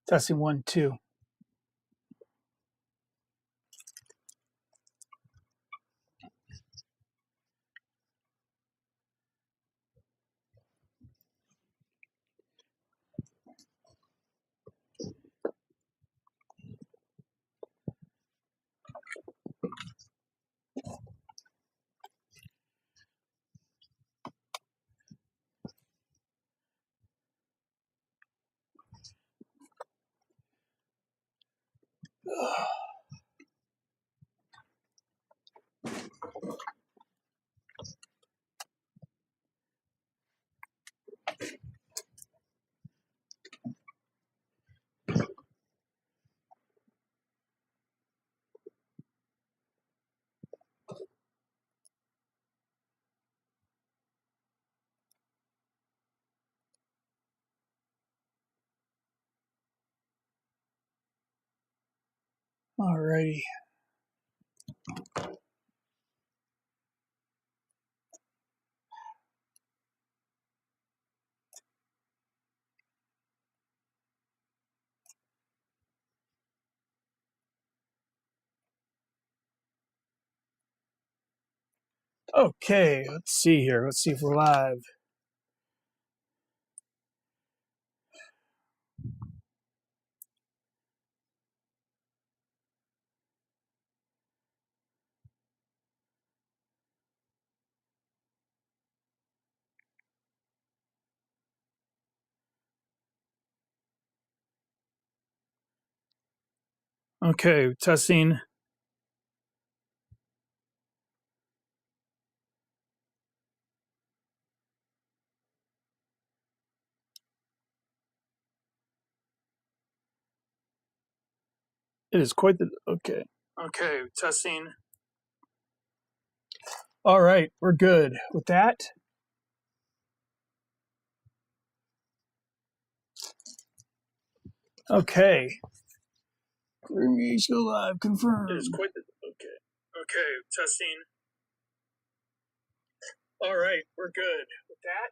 Testing 1, 2. Alrighty. Okay, let's see here. Let's see if we're live. Okay, testing. It is quite the okay. Okay, testing. All right, we're good with that. Okay. Go live confirmed. It is quite the okay. Okay, testing. All right, we're good with that.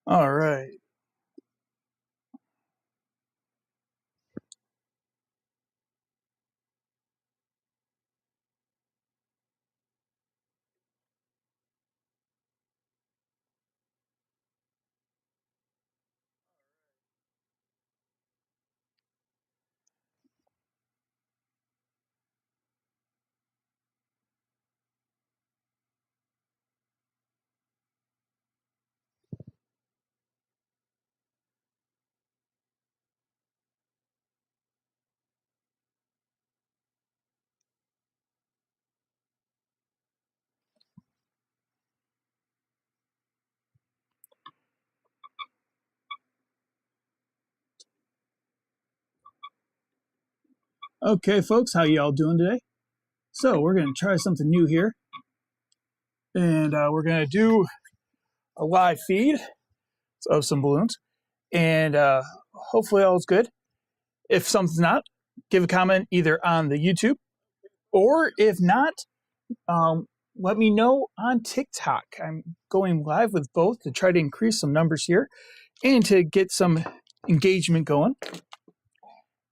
All right. Okay, folks, how y'all doing today? So we're going to try something new here. And we're going to do a live feed of some balloons. And hopefully all is good. If something's not, give a comment either on the YouTube, or if not, let me know on TikTok. I'm going live with both to try to increase some numbers here and to get some engagement going.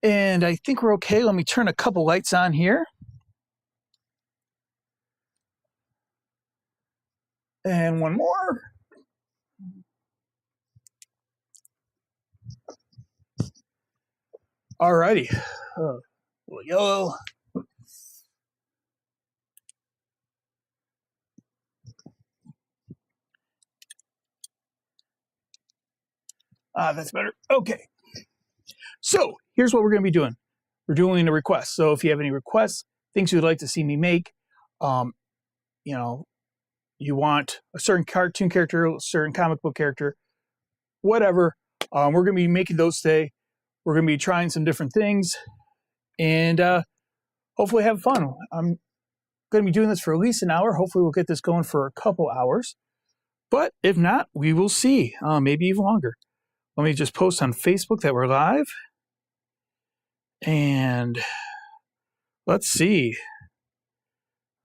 And I think we're okay. Let me turn a couple lights on here. And one more. Alrighty. Yellow. That's better. Okay. So here's what we're going to be doing. we're doing a request. So if you have any requests, things you would like to see me make, you know, you want a certain cartoon character, a certain comic book character, whatever, we're going to be making those today. We're going to be trying some different things and hopefully have fun. I'm going to be doing this for at least an hour. Hopefully we'll get this going for a couple hours. But if not, we will see. Maybe even longer. Let me just post on Facebook that we're live. And let's see.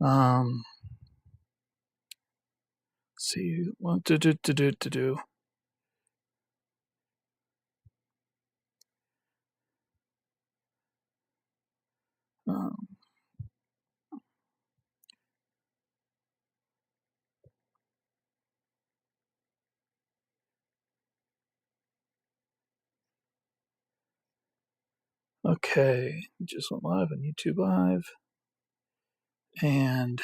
Let's see what to do. Okay, just went live on YouTube Live. And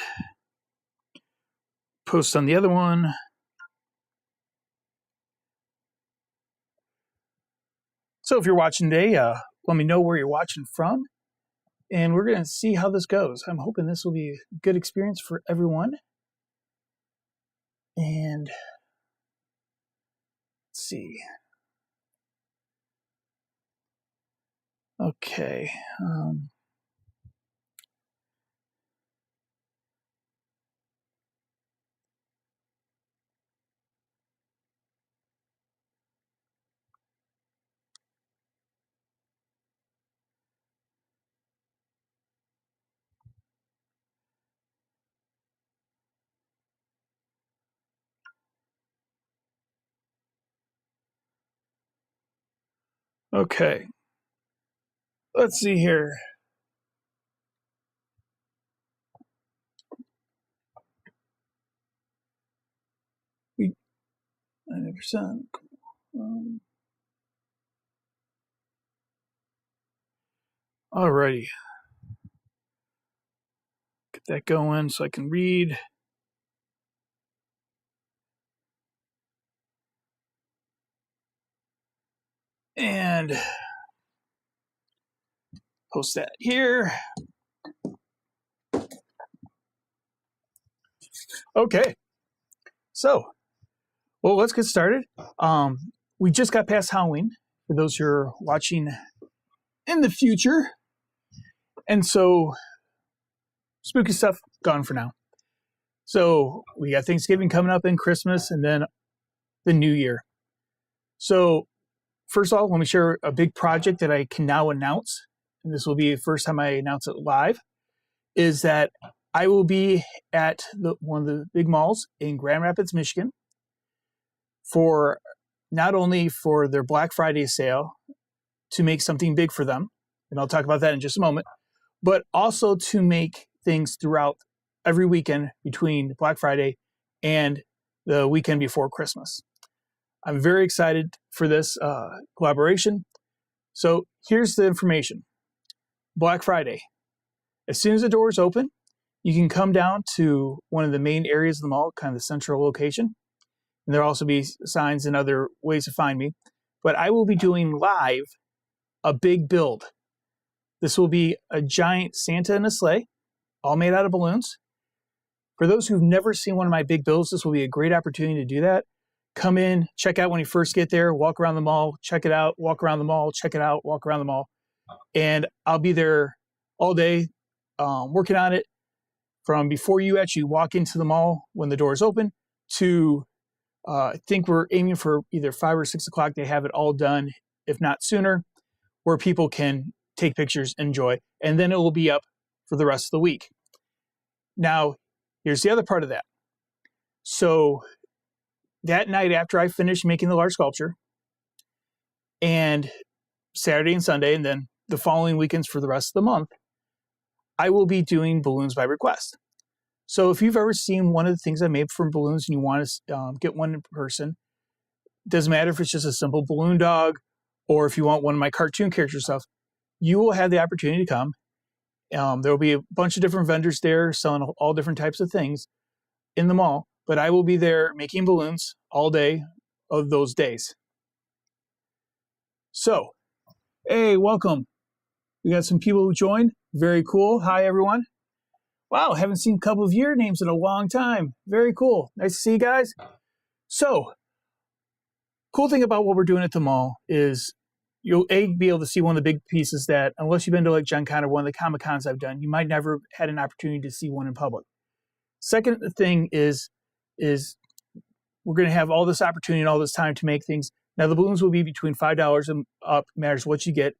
post on the other one. So if you're watching today, let me know where you're watching from. And we're going to see how this goes. I'm hoping this will be a good experience for everyone. And let's see. Okay. Okay. Let's see here. We 90%. Alrighty. Get that going so I can read. And post that here. Okay. So, well, let's get started. We just got past Halloween, for those who are watching in the future. And so, spooky stuff gone for now. So, we got Thanksgiving coming up and Christmas and then the New Year. So, first of all, let me share a big project that I can now announce. And this will be the first time I announce it live, is that I will be at one of the big malls in Grand Rapids, Michigan, for not only for their Black Friday sale to make something big for them, and I'll talk about that in just a moment, but also to make things throughout every weekend between Black Friday and the weekend before Christmas. I'm very excited for this collaboration. So here's the information. Black Friday. As soon as the doors open, you can come down to one of the main areas of the mall, kind of the central location. And there'll also be signs and other ways to find me. But I will be doing live a big build. This will be a giant Santa in a sleigh, all made out of balloons. For those who've never seen one of my big builds, this will be a great opportunity to do that. Come in, check out when you first get there, walk around the mall, check it out, walk around the mall, check it out, walk around the mall. And I'll be there all day working on it from before you actually walk into the mall when the doors open to I think we're aiming for either 5 or 6 o'clock. They have it all done, if not sooner, where people can take pictures, enjoy, and then it will be up for the rest of the week. Now, here's the other part of that. So that night after I finish making the large sculpture, and Saturday and Sunday, and then the following weekends for the rest of the month, I will be doing balloons by request. So if you've ever seen one of the things I made from balloons and you want to get one in person, doesn't matter if it's just a simple balloon dog or if you want one of my cartoon character stuff, you will have the opportunity to come. There will be a bunch of different vendors there selling all different types of things in the mall, but I will be there making balloons all day of those days. So, hey, welcome. We got some people who joined. Very cool. Hi, everyone. Wow, haven't seen a couple of your names in a long time. Very cool. Nice to see you guys. So, cool thing about what we're doing at the mall is you'll be able to see one of the big pieces that, unless you've been to like Gen Con or one of the Comic Cons I've done, you might never had an opportunity to see one in public. Second thing is we're going to have all this opportunity and all this time to make things. Now the balloons will be between $5 and up, matters what you get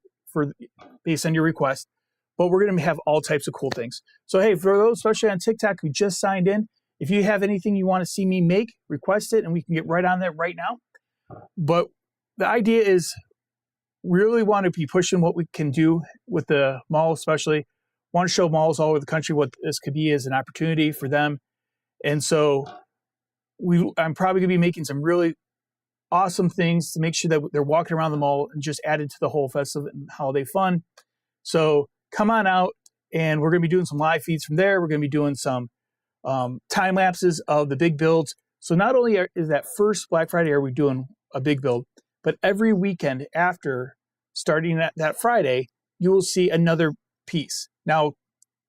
based on your request. But we're going to have all types of cool things. So hey, for those especially on TikTok who just signed in, if you have anything you want to see me make, request it, and we can get right on that right now. But the idea is we really want to be pushing what we can do with the mall, especially. Want to show malls all over the country what this could be as an opportunity for them. And so I'm probably going to be making some really awesome things to make sure that they're walking around the mall and just added to the whole festive and holiday fun. So come on out, and we're going to be doing some live feeds from there. We're going to be doing some time lapses of the big builds. So not only is that first Black Friday are we doing a big build, but every weekend after, starting that Friday, you will see another piece. Now,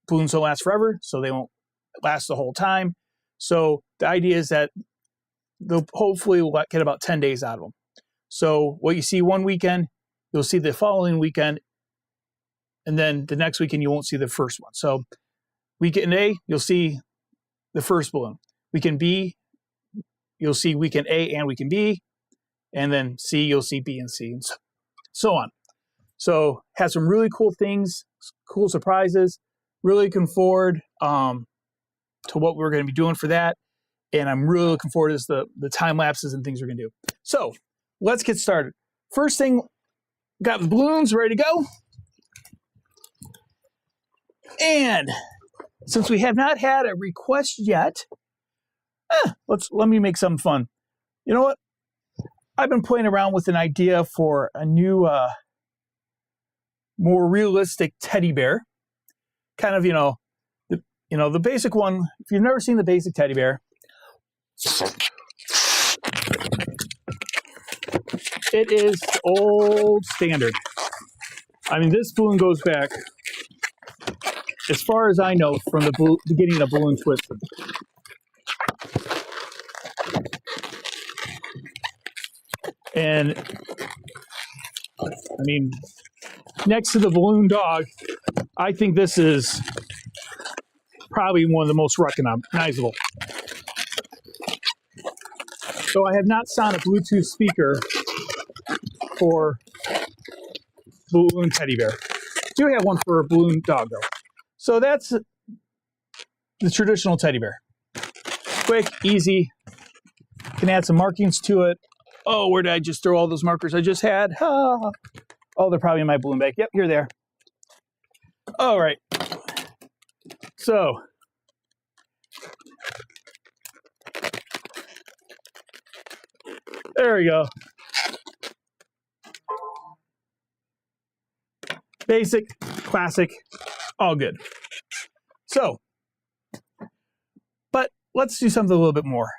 balloons don't last forever, so they won't last the whole time. So the idea is that they'll hopefully we'll get about 10 days out of them. So what you see one weekend, you'll see the following weekend, and then the next weekend you won't see the first one. So weekend A, you'll see the first balloon. Weekend B, you'll see weekend A and weekend B, and then C, you'll see B and C, and so on. So has some really cool things, cool surprises. Really looking forward to what we're going to be doing for that. And I'm really looking forward to the time lapses and things we're going to do. So let's get started. First thing, got the balloons ready to go. And since we have not had a request yet, let me make something fun. You know what? I've been playing around with an idea for a new, more realistic teddy bear. Kind of, the basic one. If you've never seen the basic teddy bear, it is old standard. I mean, this balloon goes back, as far as I know, from the beginning of Balloon Twisted. And, I mean, next to the balloon dog, I think this is probably one of the most recognizable. So I have not found a Bluetooth speaker for balloon teddy bear. Do have one for a balloon dog, though. So that's the traditional teddy bear. Quick, easy. Can add some markings to it. Oh, where did I just throw all those markers I just had? Oh, they're probably in my balloon bag. Yep, you're there. All right. So, there we go. Basic, classic, all good. So, but let's do something a little bit more.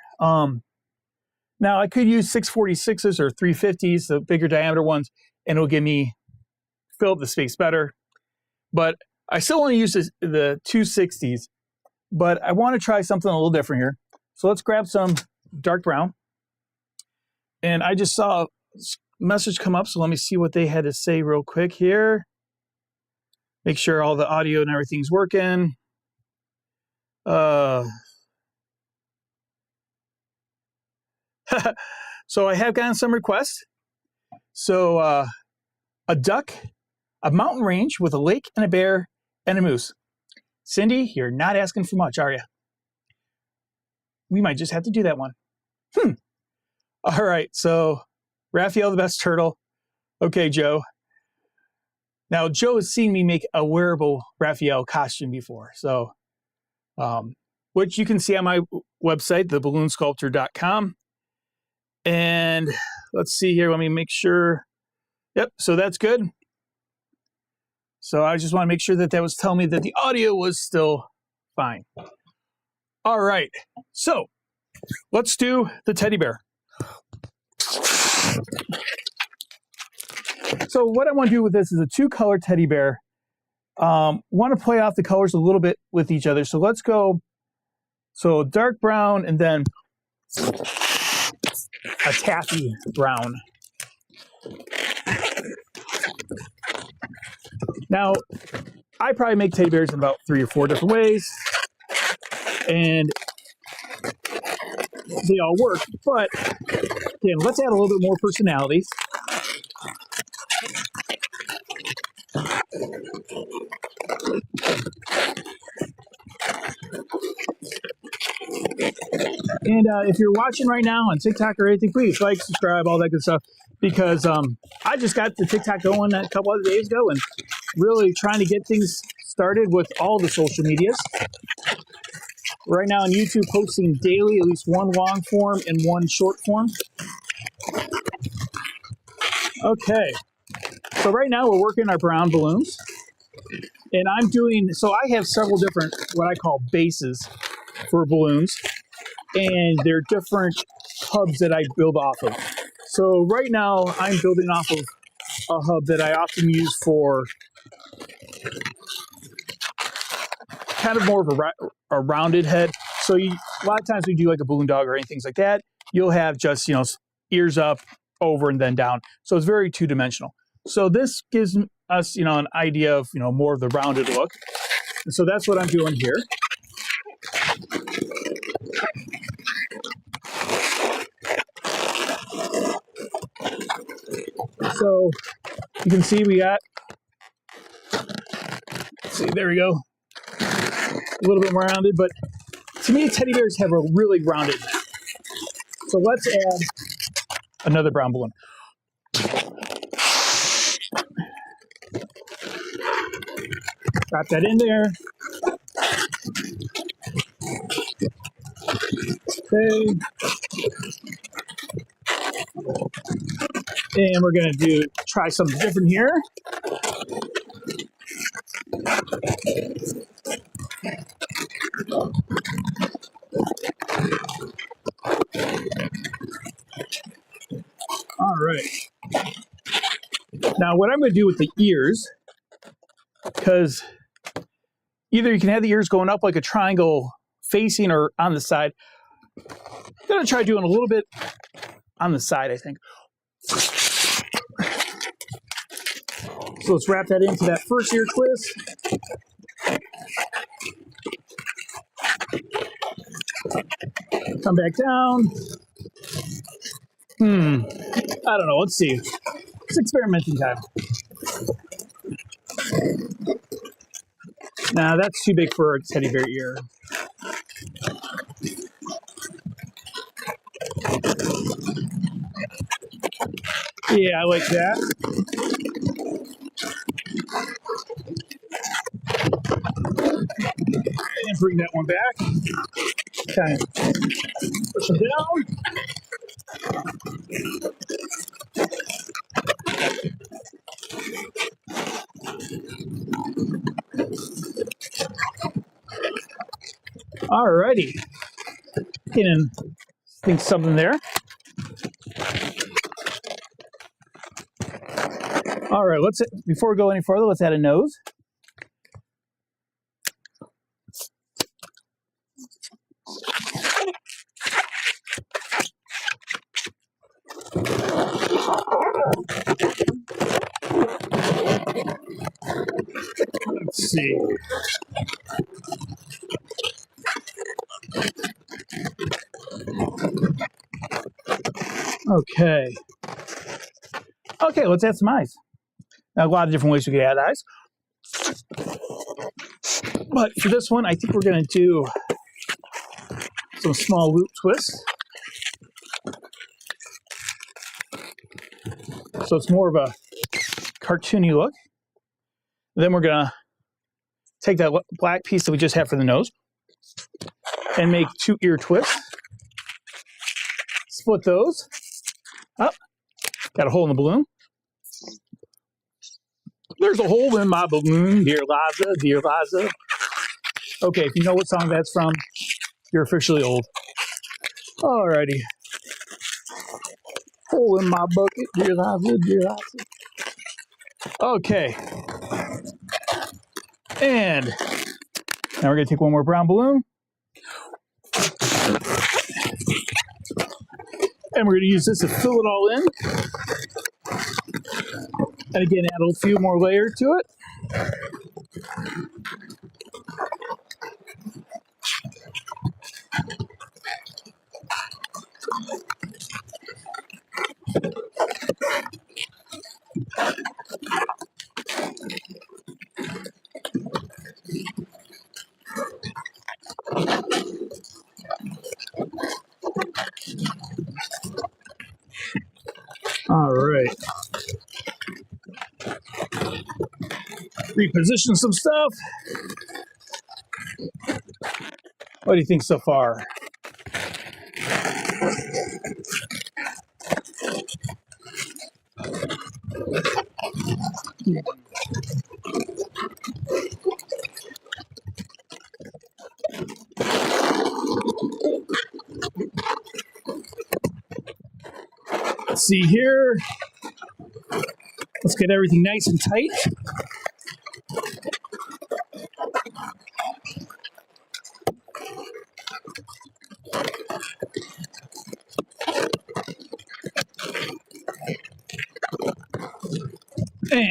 Now, I could use 646s or 350s, the bigger diameter ones, and it'll give me, fill up the space better. But I still want to use the 260s, but I want to try something a little different here. So let's grab some dark brown. And I just saw a message come up, so let me see what they had to say real quick here. Make sure all the audio and everything's working. So I have gotten some requests. So a duck, a mountain range with a lake and a bear and a moose. Cindy, you're not asking for much, are you? We might just have to do that one. All right, so Raphael the best turtle. Okay, Joe. Now, Joe has seen me make a wearable Raphael costume before, so which you can see on my website, theballoonsculptor.com. And let's see here. Let me make sure. Yep, so that's good. So I just want to make sure that was telling me that the audio was still fine. All right, so let's do the teddy bear. So what I want to do with this is a 2-color teddy bear Want to play off the colors a little bit with each other. So let's go. So dark brown and then a taffy brown. Now, I probably make teddy bears in about 3 or 4 different ways, and they all work. But again, let's add a little bit more personality. And if you're watching right now on TikTok or anything, please like, subscribe, all that good stuff. Because I just got the TikTok going a couple other days ago and really trying to get things started with all the social medias. Right now on YouTube, posting daily, at least one long form and one short form. Okay, so right now we're working our brown balloons. And I'm doing, so I have several different, what I call bases for balloons. And they're different hubs that I build off of. So right now I'm building off of a hub that I often use for kind of more of a rounded head. So a lot of times we do like a balloon dog or anything like that, you'll have just, ears up, over, and then down. So it's very two-dimensional. So this gives us, an idea of, more of the rounded look. And so that's what I'm doing here. So you can see we got, let's see, there we go. A little bit more rounded, but to me, teddy bears have a really rounded. So let's add another brown balloon. Drop that in there. Okay. And we're going to try something different here. All right. Now, what I'm going to do with the ears, because either you can have the ears going up like a triangle facing or on the side. I'm going to try doing a little bit on the side, I think. So let's wrap that into that first ear twist. Come back down. I don't know. Let's see. It's experimenting time. Nah, that's too big for a teddy bear ear. Yeah, I like that. And bring that one back. Kind of push them down. Alrighty. Can think something there. All right, before we go any further, let's add a nose. Let's see. Okay. Okay, let's add some eyes. Now, a lot of different ways we could add eyes. But for this one, I think we're going to do some small loop twists. So it's more of a cartoony look. Then we're going to take that black piece that we just had for the nose and make 2 ear twists. Split those up. Got a hole in the balloon. There's a hole in my balloon, dear Liza, dear Liza. Okay, if you know what song that's from, you're officially old. Alrighty. Hole in my bucket, dear Liza, dear Liza. Okay. And now we're going to take one more brown balloon. And we're going to use this to fill it all in. And again, add a few more layers to it. All right. Reposition some stuff. What do you think so far? Let's see here. Let's get everything nice and tight. And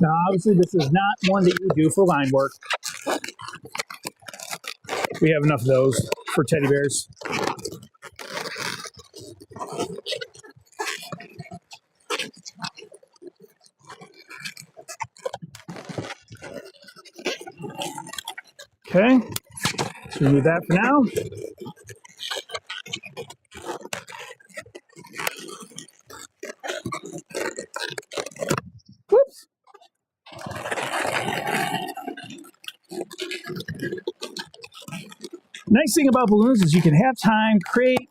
now, obviously, this is not one that you do for line work. We have enough of those for teddy bears. Okay, so remove that for now. Whoops. Nice thing about balloons is you can have time, create,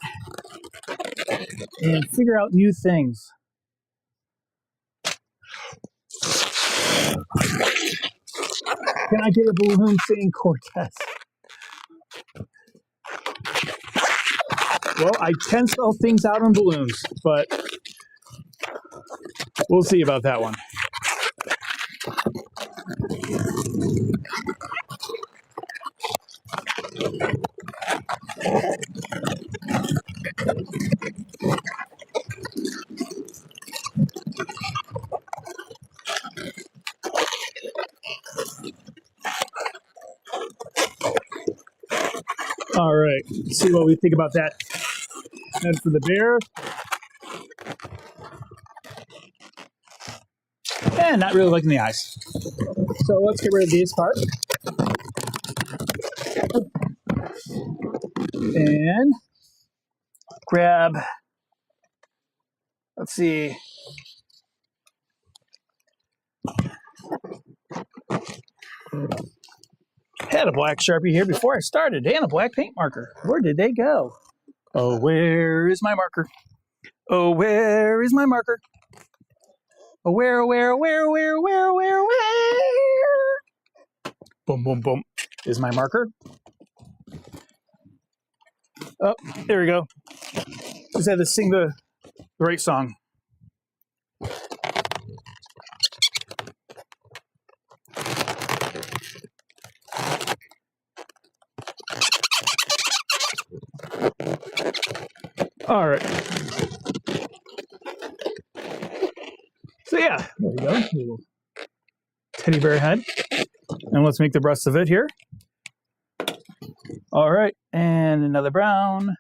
and figure out new things. Can I get a balloon saying Cortez? Well, I can spell things out on balloons, but we'll see about that one. All right, let's see what we think about that. And for the bear. And not really liking the eyes. So let's get rid of this part. And grab, let's see. Had a black Sharpie here before I started and a black paint marker. Where did they go? Oh, where is my marker? Oh, where is my marker? Oh, where? Boom, boom, boom. Is my marker. Oh, there we go. Just had to sing the right song. All right. So yeah, there we go. Little teddy bear head. And let's make the rest of it here. All right, and another brown.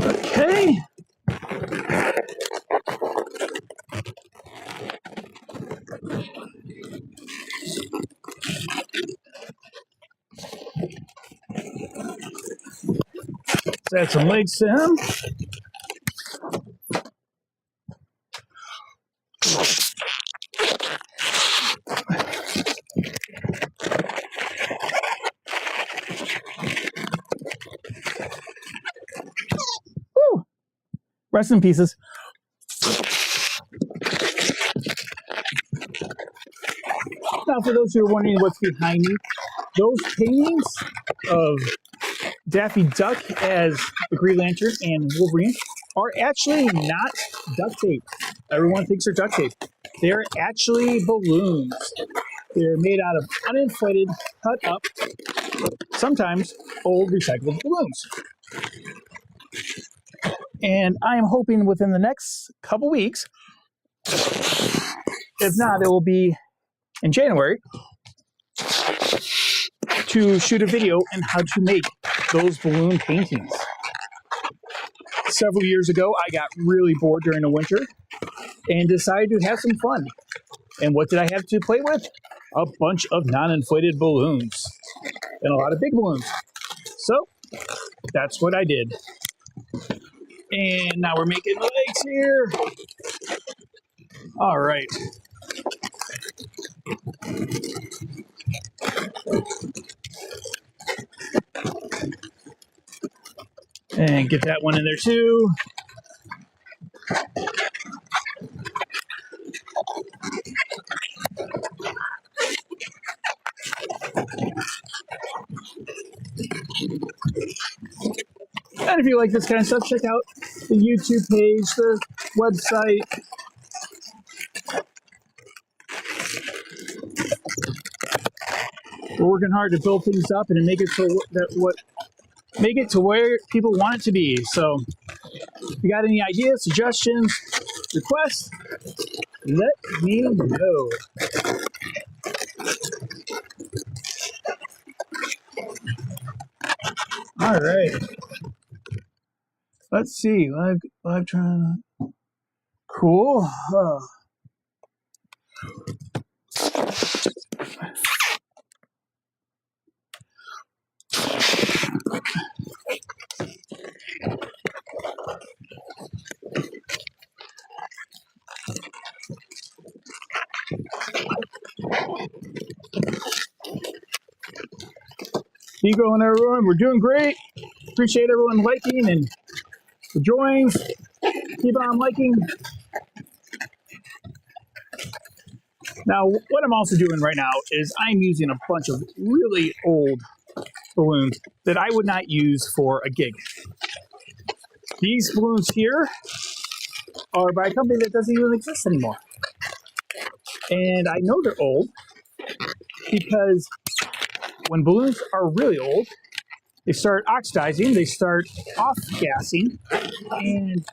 Okay. Add some legs to him. Woo! Rest in pieces. Now, for those who are wondering what's behind me, those paintings of Daffy Duck as the Green Lantern and Wolverine are actually not duct tape. Everyone thinks they're duct tape. They're actually balloons. They're made out of uninflated, cut up, sometimes old recycled balloons. And I am hoping within the next couple weeks, if not, it will be in January, to shoot a video on how to make those balloon paintings. Several years ago, I got really bored during the winter and decided to have some fun. And what did I have to play with? A bunch of non-inflated balloons and a lot of big balloons. So that's what I did. And now we're making legs here. All right. And get that one in there too. And if you like this kind of stuff, check out the YouTube page, the website. We're working hard to build things up and make it so that make it to where people want it to be. So, if you got any ideas, suggestions, requests, let me know. All right. Let's see. Live trying. Cool. Keep going, everyone. We're doing great. Appreciate everyone liking and the joins. Keep on liking. Now, what I'm also doing right now is I'm using a bunch of really old balloons that I would not use for a gig. These balloons here are by a company that doesn't even exist anymore. And I know they're old because when balloons are really old, they start oxidizing, they start off-gassing, and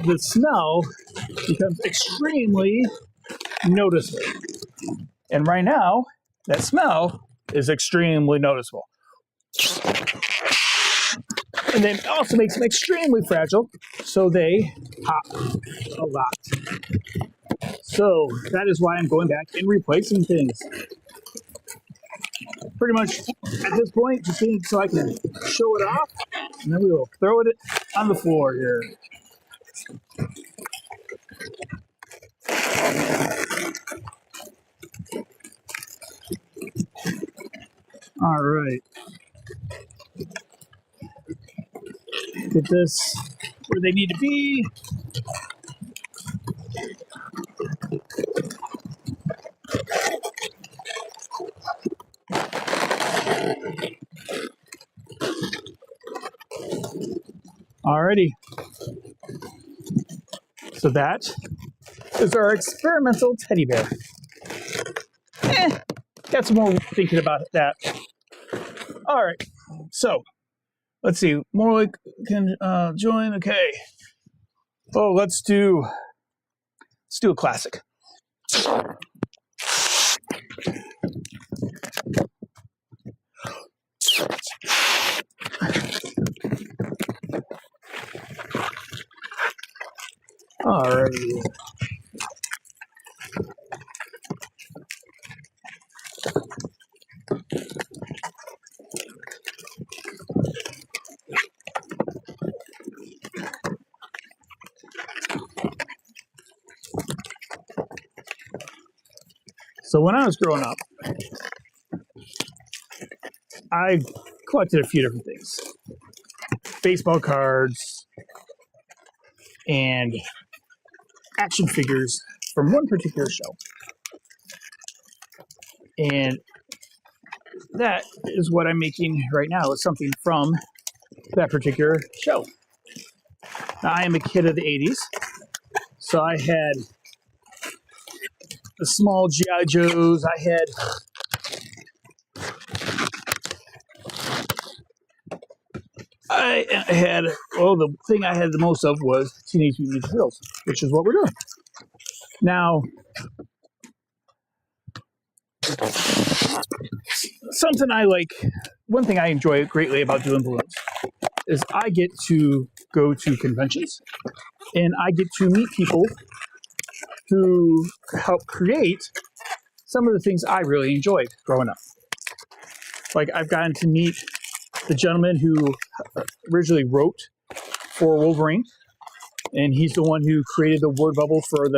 the smell becomes extremely noticeable. And right now, that smell is extremely noticeable. And then it also makes them extremely fragile, so they pop a lot. So that is why I'm going back and replacing things. Pretty much at this point, just so I can show it off, and then we will throw it on the floor here. All right. Get this where they need to be. Alrighty. So that is our experimental teddy bear. Got some more thinking about that. All right. So let's see. More can join. Okay. Oh, let's do a classic. Alrighty. So when I was growing up, I collected a few different things. Baseball cards and action figures from one particular show. And that is what I'm making right now, is something from that particular show. Now, I am a kid of the 80s, so I had the small G.I. Joes. I had, well, the thing I had the most of was Teenage Mutant Ninja Turtles, which is what we're doing. Now, something I like, one thing I enjoy greatly about doing balloons is I get to go to conventions and I get to meet people who help create some of the things I really enjoyed growing up. Like, I've gotten to meet the gentleman who originally wrote for Wolverine, and he's the one who created the word bubble for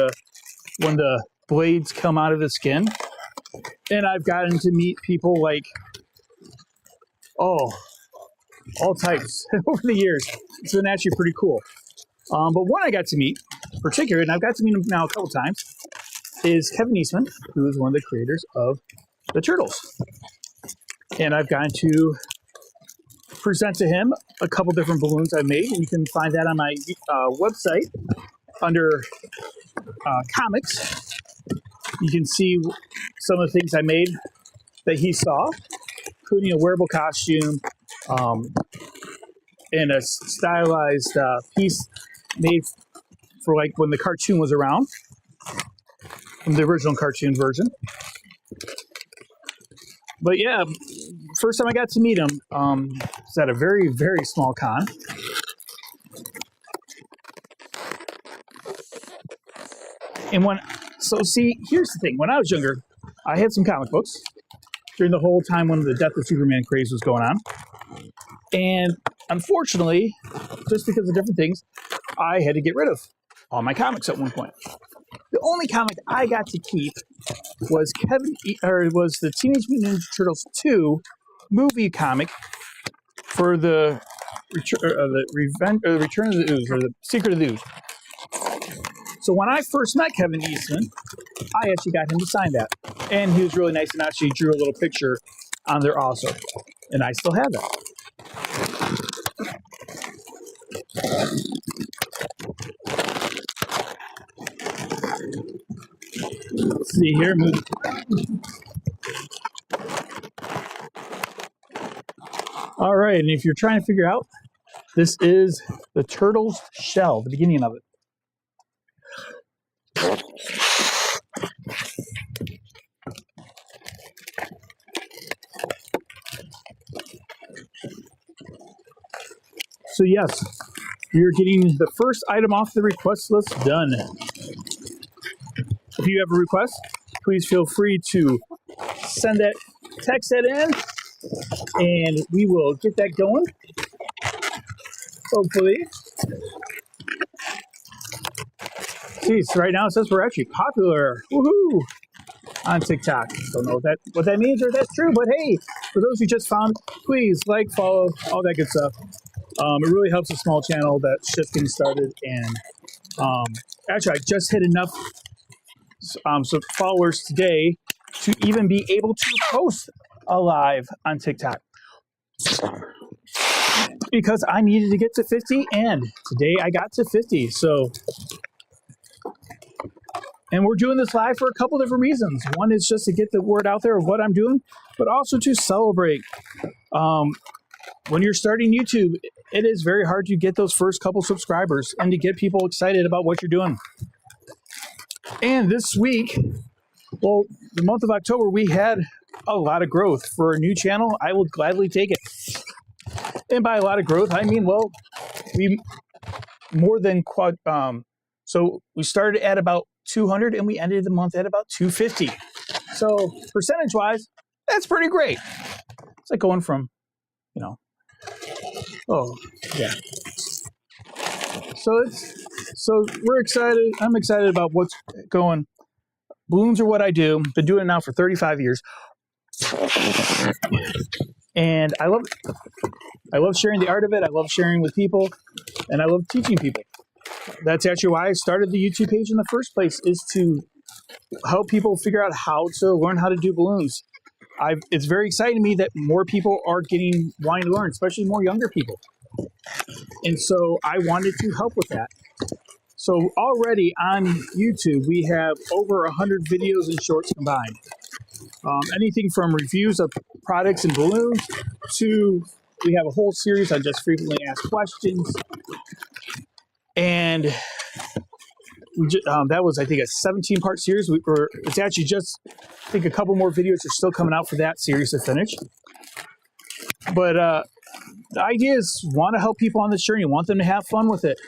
when the blades come out of the skin. And I've gotten to meet people like, all types over the years. It's been actually pretty cool. But one I got to meet, particularly, and I've got to meet him now a couple times, is Kevin Eastman, who is one of the creators of the Turtles. And I've gotten to present to him a couple different balloons I've made, and you can find that on my website under comics. You can see some of the things I made that he saw, including a wearable costume and a stylized piece made for like when the cartoon was around, from the original cartoon version. But yeah, first time I got to meet him was at a very, very small con. And here's the thing. When I was younger, I had some comic books during the whole time when the Death of Superman craze was going on. And unfortunately, just because of different things, I had to get rid of all my comics at one point. The only comic I got to keep was the Teenage Mutant Ninja Turtles 2 movie comic for the Return of the Ooze, or the Secret of the Ooze. So when I first met Kevin Eastman, I actually got him to sign that. And he was really nice and actually drew a little picture on there also. And I still have that. Let's see here. All right, and if you're trying to figure out, this is the Turtles shell, the beginning of it. So yes, you're getting the first item off the request list done. If you have a request, please feel free to text that in, and we will get that going. Hopefully. Geez, right now it says we're actually popular. Woohoo! On TikTok. Don't know what that means or if that's true, but hey, for those who just found, please like, follow, all that good stuff. It really helps a small channel that's just getting started. And actually, I just hit enough followers today to even be able to post a live on TikTok, because I needed to get to 50, and today I got to 50. And we're doing this live for a couple different reasons. One is just to get the word out there of what I'm doing, but also to celebrate. When you're starting YouTube, it is very hard to get those first couple subscribers and to get people excited about what you're doing. And this week, well, the month of October, we had a lot of growth. For a new channel, I will gladly take it. And by a lot of growth, I mean, well, we more than so we started at about 200 and we ended the month at about 250. So percentage-wise, that's pretty great. It's like going from, oh yeah. So we're excited. I'm excited about what's going balloons are what I do. Been doing it now for 35 years. And I love it. I love sharing the art of it. I love sharing with people. And I love teaching people. That's actually why I started the YouTube page in the first place, is to help people figure out how to learn how to do balloons. It's very exciting to me that more people are wanting to learn, especially more younger people. And so I wanted to help with that. So already on YouTube, we have over 100 videos and shorts combined. Anything from reviews of products and balloons to we have a whole series on just frequently asked questions. And that was, I think, a 17-part series. It's actually just, I think, a couple more videos are still coming out for that series to finish. But the idea is want to help people on this journey, want them to have fun with it,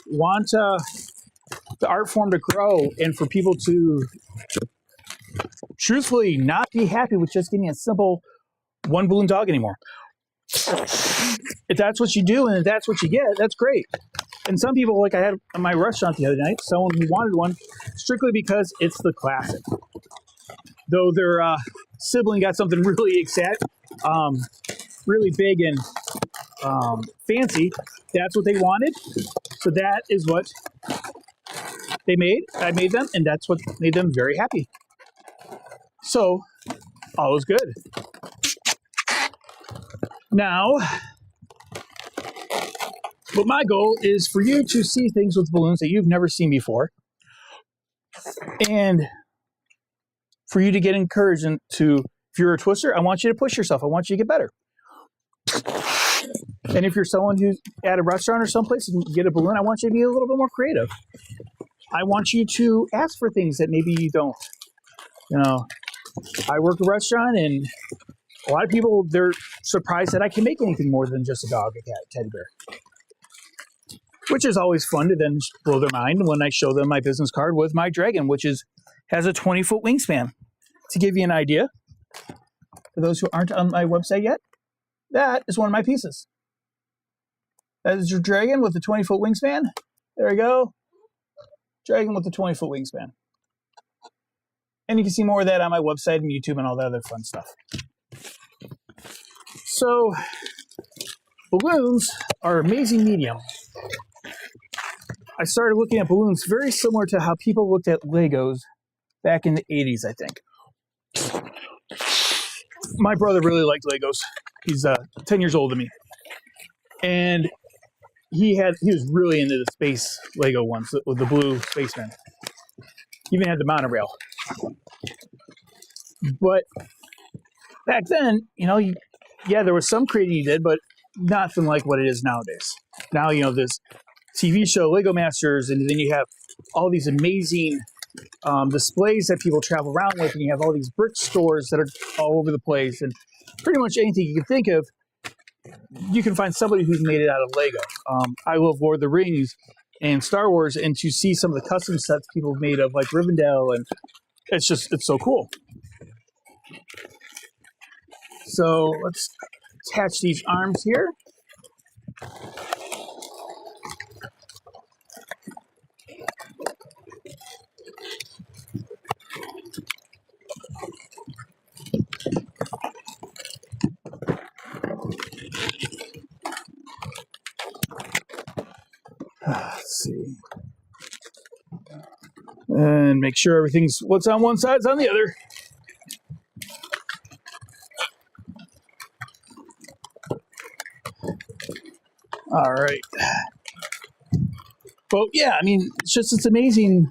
want the art form to grow, and for people to truthfully not be happy with just getting a simple one balloon dog anymore. If that's what you do and if that's what you get, that's great. And some people, like I had at my restaurant the other night, someone who wanted one strictly because it's the classic. Though their sibling got something really really big and fancy, that's what they wanted. So that is what they made. I made them, and that's what made them very happy. So all is good. Now, but my goal is for you to see things with balloons that you've never seen before, and for you to get encouraged to, if you're a twister, I want you to push yourself. I want you to get better. And if you're someone who's at a restaurant or someplace and get a balloon, I want you to be a little bit more creative. I want you to ask for things that maybe you don't. You know, I work a restaurant, and a lot of people, they're surprised that I can make anything more than just a dog, a cat, teddy bear. Which is always fun to then blow their mind when I show them my business card with my dragon, which has a 20-foot wingspan. To give you an idea, for those who aren't on my website yet, that is one of my pieces. That is your dragon with a 20-foot wingspan. There we go. Dragon with a 20-foot wingspan. And you can see more of that on my website and YouTube and all that other fun stuff. So, balloons are an amazing medium. I started looking at balloons very similar to how people looked at Legos back in the 80s, I think. My brother really liked Legos. He's 10 years older than me. And he was really into the space Lego ones, with the blue spaceman. He even had the monorail. But back then, there was some creating he did, but nothing like what it is nowadays. Now, this TV show, Lego Masters, and then you have all these amazing displays that people travel around with, and you have all these brick stores that are all over the place, and pretty much anything you can think of, you can find somebody who's made it out of Lego. I love Lord of the Rings and Star Wars, and to see some of the custom sets people have made of, like Rivendell, and it's so cool. So let's attach these arms here. Let's see. And make sure everything's what's on one side is on the other. All right. But yeah, it's amazing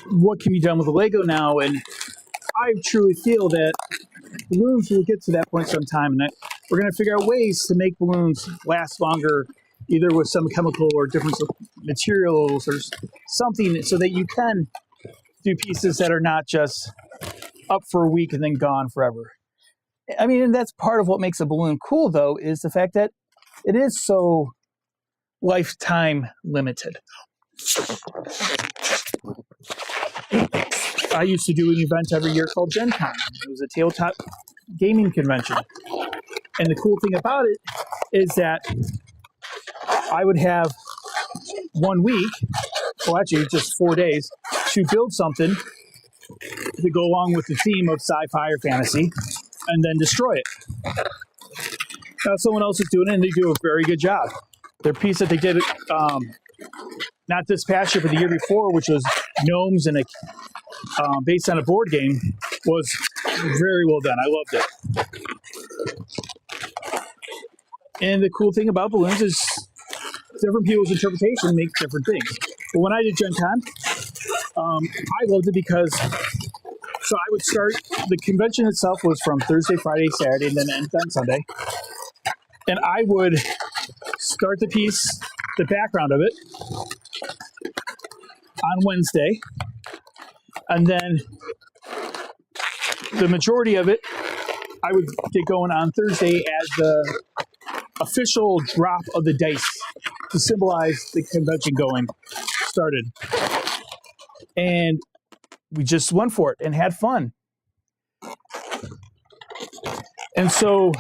what can be done with a Lego now, and I truly feel that balloons will get to that point sometime, and that we're going to figure out ways to make balloons last longer, either with some chemical or different materials or something, so that you can do pieces that are not just up for a week and then gone forever. And that's part of what makes a balloon cool, though, is the fact that it is so lifetime limited. I used to do an event every year called Gen Con. It was a tabletop gaming convention. And the cool thing about it is that I would have 1 week, well, actually just 4 days, to build something to go along with the theme of sci-fi or fantasy, and then destroy it. Now someone else is doing it, and they do a very good job. Their piece that they did, not this past year, but the year before, which was gnomes and based on a board game, was very well done. I loved it. And the cool thing about balloons is different people's interpretation makes different things. But when I did Gen Con, I loved it because so I would start, the convention itself was from Thursday, Friday, Saturday, and then end on Sunday. And I would start the piece, the background of it, on Wednesday. And then the majority of it, I would get going on Thursday as the official drop of the dice to symbolize the convention going started. And we just went for it and had fun. And so,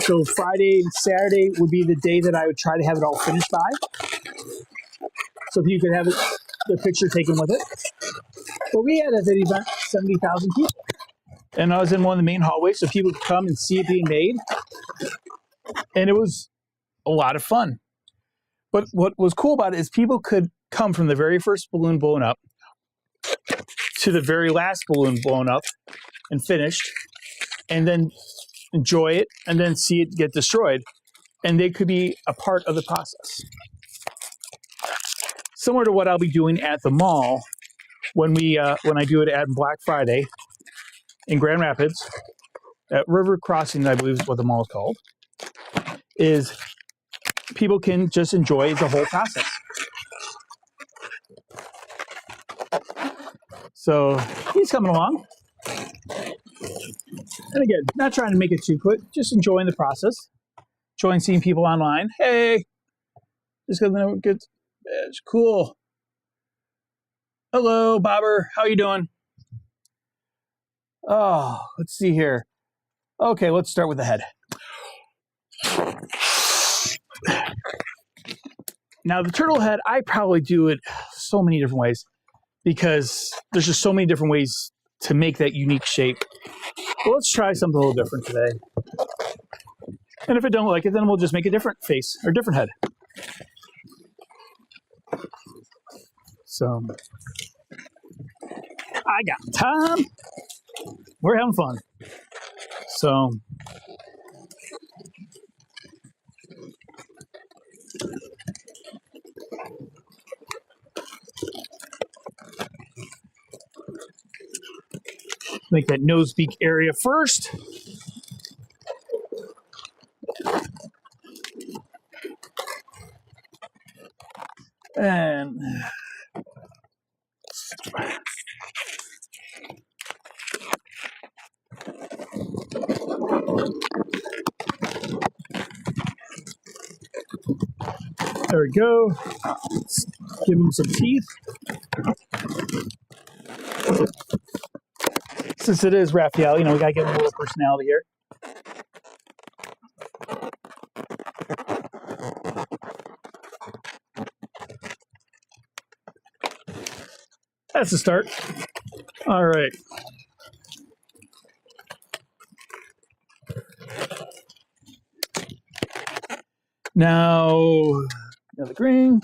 so Friday and Saturday would be the day that I would try to have it all finished by. So if you could have the picture taken with it. But we had at that event 70,000 people. And I was in one of the main hallways so people could come and see it being made. And it was a lot of fun. But what was cool about it is people could come from the very first balloon blown up to the very last balloon blown up and finished, and then enjoy it and then see it get destroyed. And they could be a part of the process. Similar to what I'll be doing at the mall when I do it at Black Friday in Grand Rapids, at River Crossing, I believe is what the mall is called, is people can just enjoy the whole process. So he's coming along. And again, not trying to make it too quick, just enjoying the process. Enjoying seeing people online. Hey, just gonna get it's cool. Hello, Bobber. How you doing? Oh, let's see here. Okay, let's start with the head. Now, the turtle head, I probably do it so many different ways because there's just so many different ways to make that unique shape. Well, let's try something a little different today. And if I don't like it, then we'll just make a different face or different head. So, I got time. We're having fun. So, make that nose beak area first. And there we go. Let's give him some teeth. Since it is Raphael, we gotta give him a little personality here. That's the start. All right. Now, another green.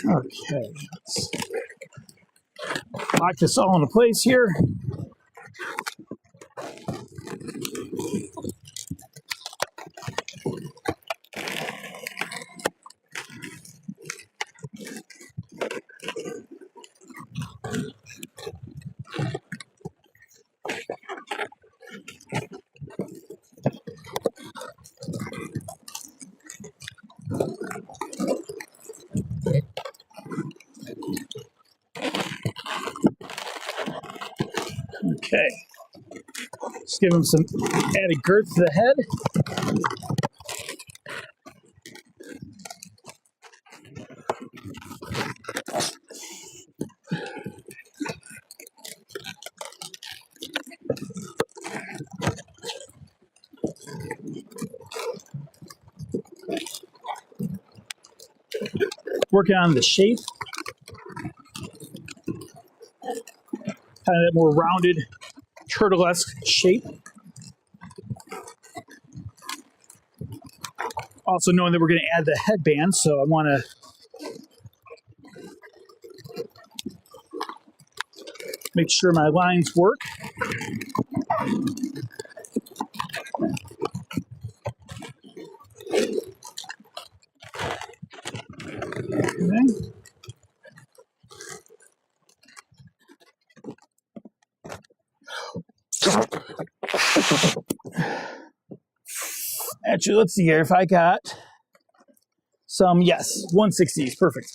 Okay, let's lock this all into place here. Okay, just give him some added girth to the head. working on the shape, kind of that more rounded, turtle-esque shape. Also knowing that we're going to add the headband, so I want to make sure my lines work. Okay. Actually, let's see here. If I got some, yes, 160s, perfect.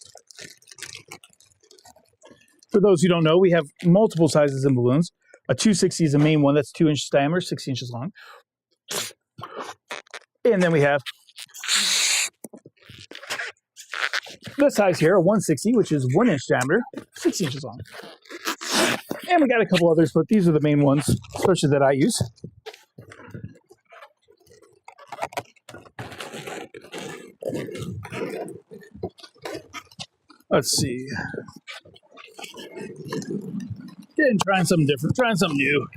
For those who don't know, we have multiple sizes in balloons. A 260 is the main one, that's 2 inches diameter, 6 inches long. And then we have this size here, a 160, which is 1 inch diameter, 6 inches long. And we got a couple others, but these are the main ones, especially that I use. Let's see. Again, trying something different, trying something new.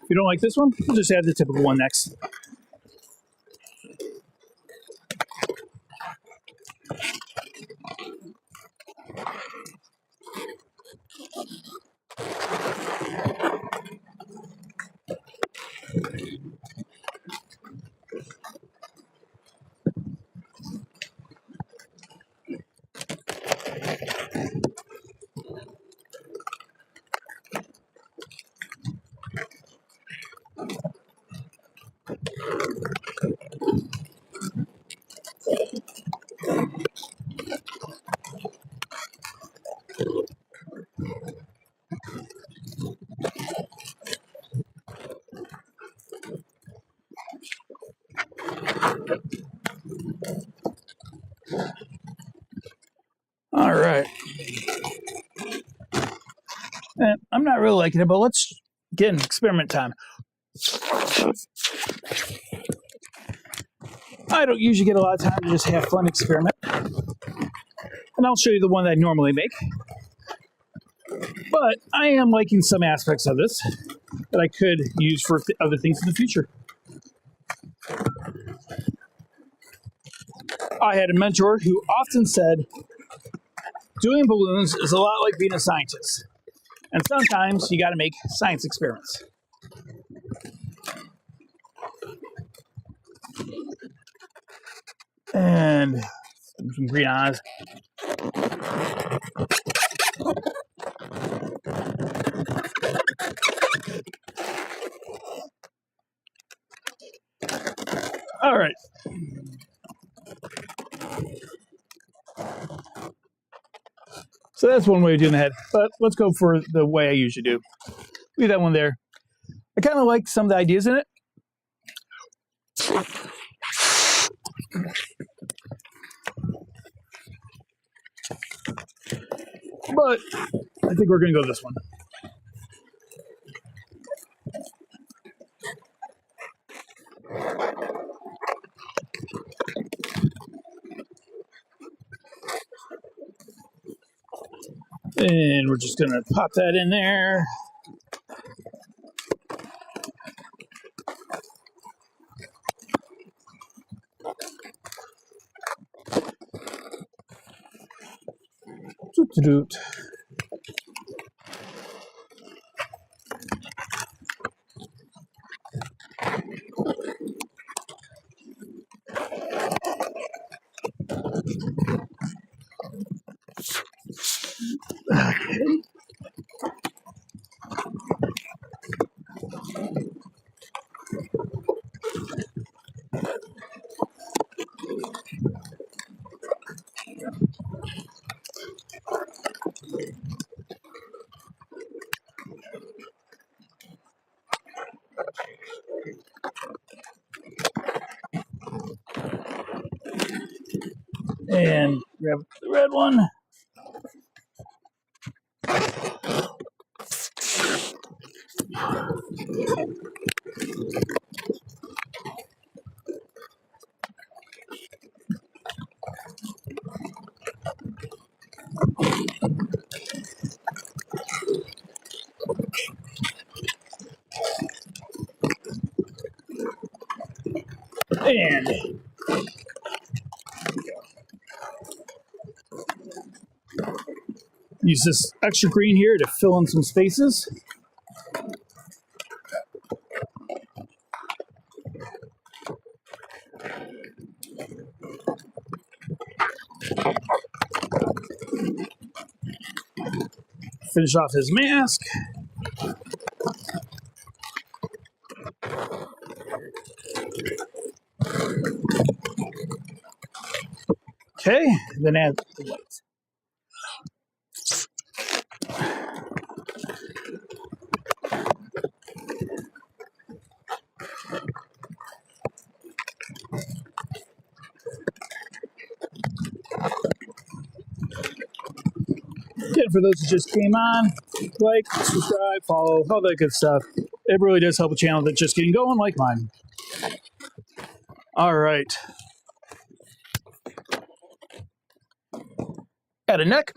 If you don't like this one, we'll just add the typical one next. All right. And I'm not really liking it, but let's get an experiment time. I don't usually get a lot of time to just have fun experiment. And I'll show you the one that I normally make. But I am liking some aspects of this that I could use for other things in the future. I had a mentor who often said, doing balloons is a lot like being a scientist. And sometimes you got to make science experiments. And some green eyes. All right. So that's one way of doing the head. But let's go for the way I usually do. Leave that one there. I kind of like some of the ideas in it. But I think we're going to go this one. And we're just going to pop that in there. Doot-doot. Okay. And grab the red one. And use this extra green here to fill in some spaces. Finish off his mask. Okay, then add the white. Again, for those who just came on, like, subscribe, follow, all that good stuff. It really does help a channel that's just getting going like mine. All right. Add a neck.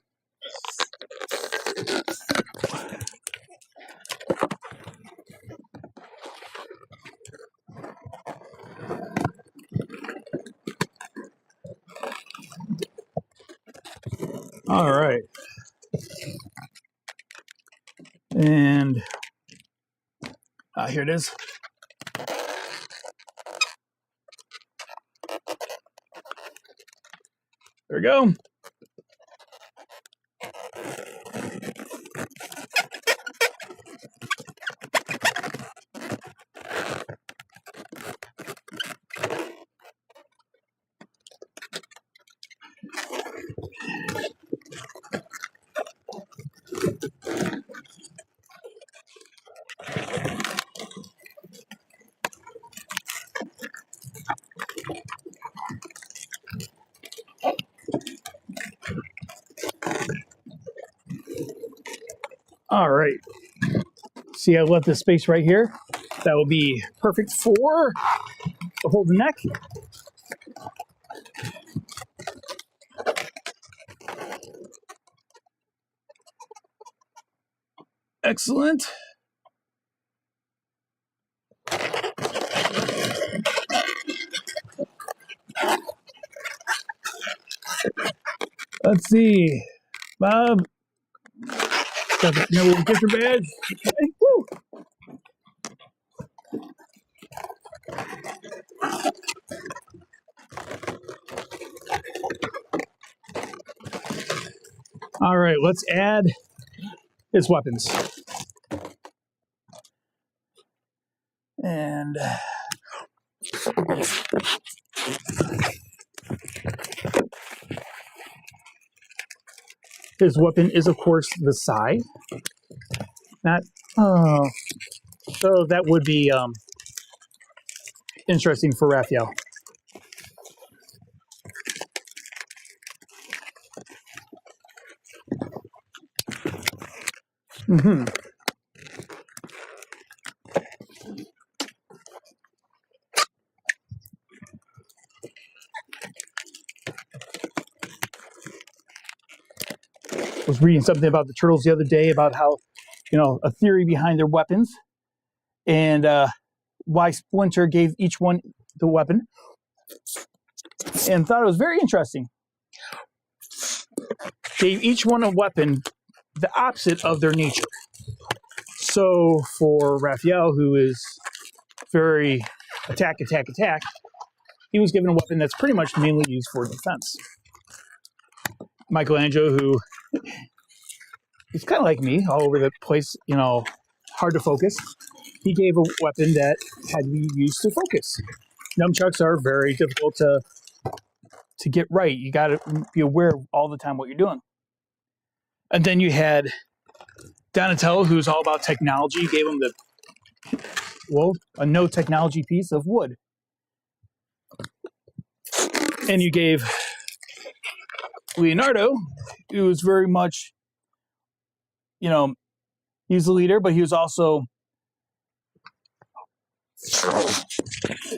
All right. And here it is. There we go. All right. See, I left this space right here. That will be perfect for to hold the neck. Excellent. Let's see. Bob. Got the little gift badge. Okay. Woo. All right, let's add his weapons. And his weapon is, of course, the sai. Not, oh, so that would be interesting for Raphael. Mm-hmm. I was reading something about the turtles the other day about how, a theory behind their weapons and why Splinter gave each one the weapon, and thought it was very interesting. Gave each one a weapon the opposite of their nature. So for Raphael, who is very attack, he was given a weapon that's pretty much mainly used for defense. Michelangelo, who is kind of like me, all over the place, hard to focus, he gave a weapon that had to be used to focus. Nunchucks are very difficult to get right. You got to be aware all the time what you're doing. And then you had Donatello, who's all about technology. You gave him a no technology piece of wood. And you gave Leonardo, who was very much, he was the leader, but he was also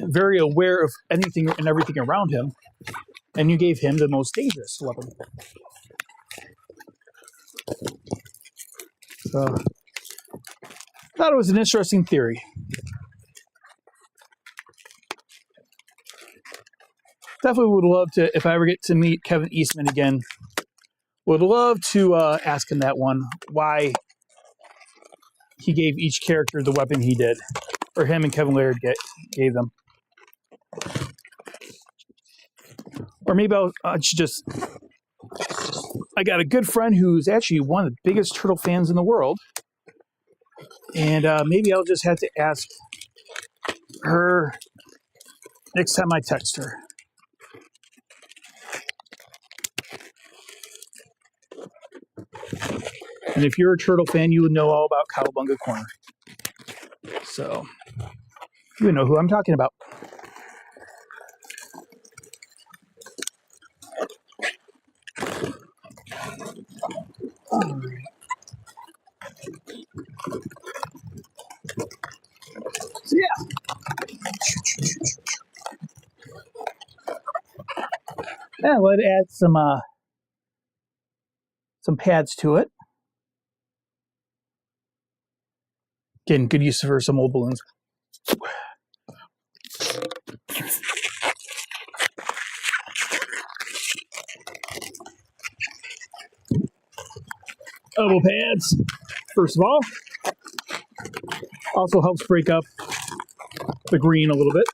very aware of anything and everything around him. And you gave him the most dangerous weapon. So, I thought it was an interesting theory. definitely would love to, if I ever get to meet Kevin Eastman again, would love to ask him that one, why he gave each character the weapon he did, or him and Kevin Laird gave them. Or maybe I should just, I got a good friend who's actually one of the biggest turtle fans in the world, and maybe I'll just have to ask her next time I text her. And if you're a turtle fan, you would know all about Cowabunga Corner. So, you know who I'm talking about. All right. So yeah. Yeah, let's add some pads to it. Again, good use for some old balloons. Elbow pads, first of all. Also helps break up the green a little bit.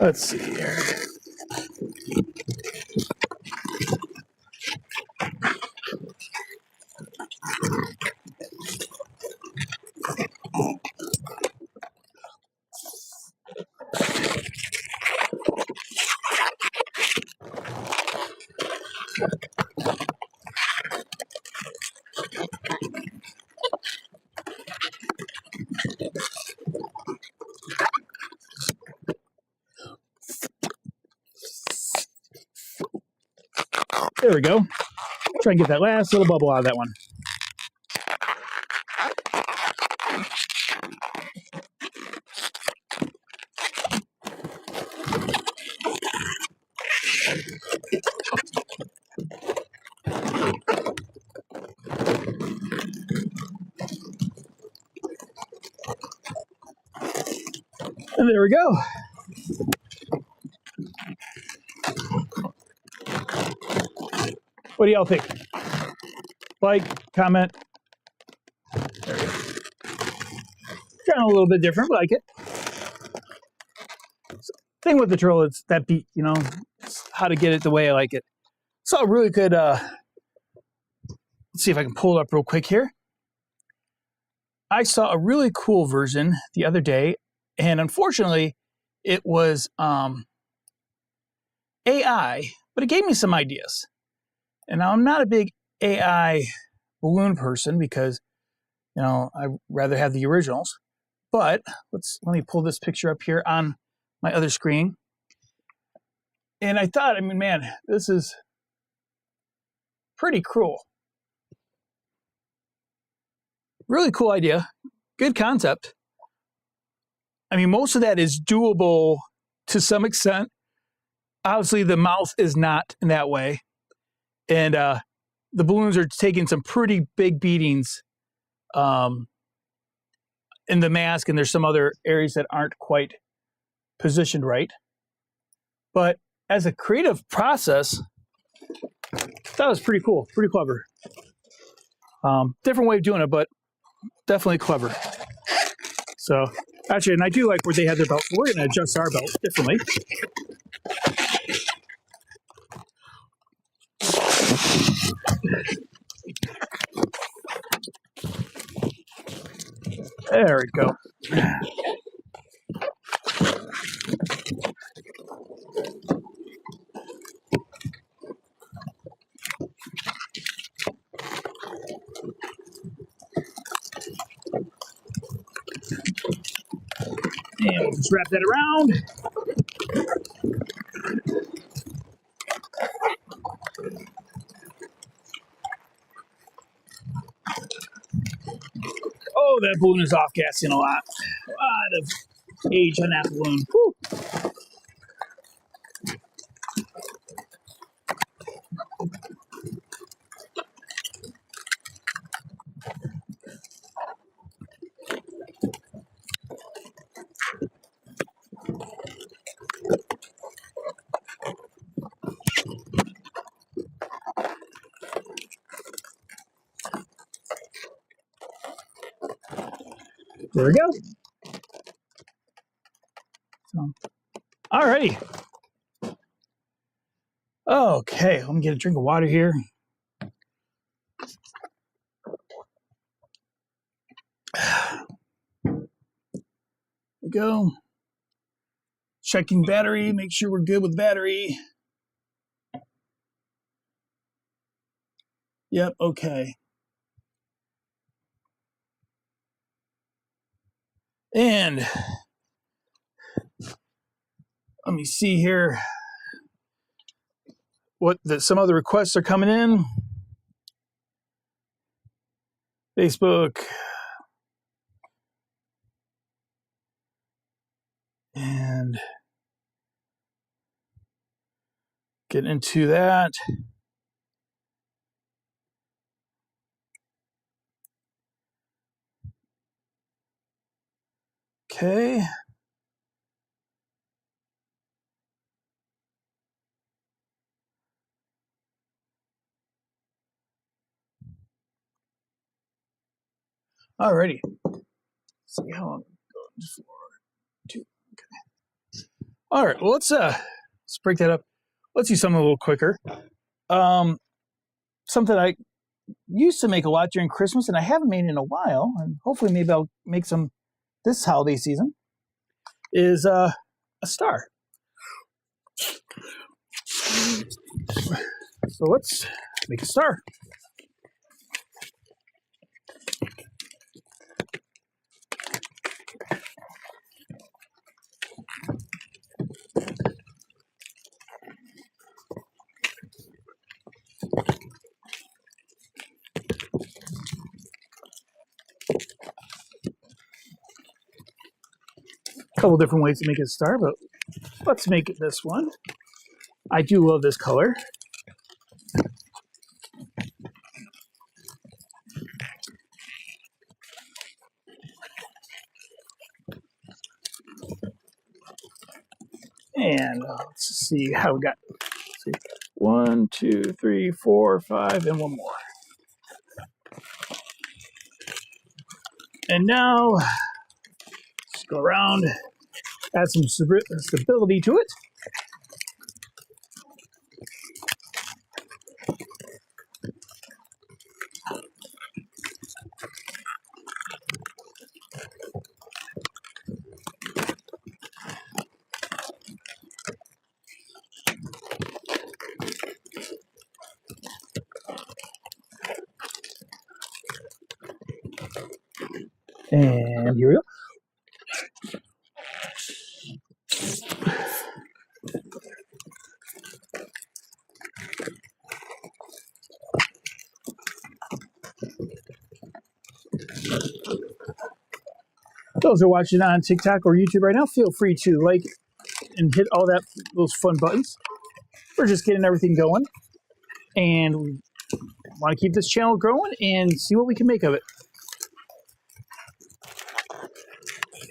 Let's see here. There we go. Try and get that last little bubble out of that one. And there we go. What do y'all think? Like, comment. There we go. Trying a little bit different, but I like it. Thing with the turtle, it's that beat, you know, how to get it the way I like it. So I really could, let's see if I can pull it up real quick here. I saw a really cool version the other day, and unfortunately, it was AI, but it gave me some ideas. And now I'm not a big AI balloon person because, you know, I'd rather have the originals. But let me pull this picture up here on my other screen. And I thought, I mean, man, this is pretty cool. Really cool idea. Good concept. I mean, most of that is doable to some extent. Obviously, the mouth is not in that way. And the balloons are taking some pretty big beatings in the mask, and there's some other areas that aren't quite positioned right. But as a creative process, that was pretty cool, pretty clever. Different way of doing it, but definitely clever. So, actually, and I do like where they have their belt. So we're going to adjust our belt differently. There we go. And we'll just wrap that around. Oh, that balloon is off gassing a lot. A lot of age on that balloon. Whew. There we go. So, alrighty. Okay, let me get a drink of water here. There we go. Checking battery, make sure we're good with battery. Yep, okay. And let me see here some other requests are coming in. Facebook. And get into that. Okay. Alrighty. See how I'm going for 2. Okay. All right. Well, let's break that up. Let's do something a little quicker. Something I used to make a lot during Christmas, and I haven't made in a while, and hopefully maybe I'll make some this holiday season. Is a star. So let's make a star. A couple different ways to make a star, but let's make it this one. I do love this color. And let's see how we got. Let's see. 1, 2, 3, 4, 5, and one more. And now, let's go around, add some stability to it. And here we go. Those who are watching on TikTok or YouTube right now, feel free to like and hit all those fun buttons. We're just getting everything going, and we want to keep this channel growing and see what we can make of it.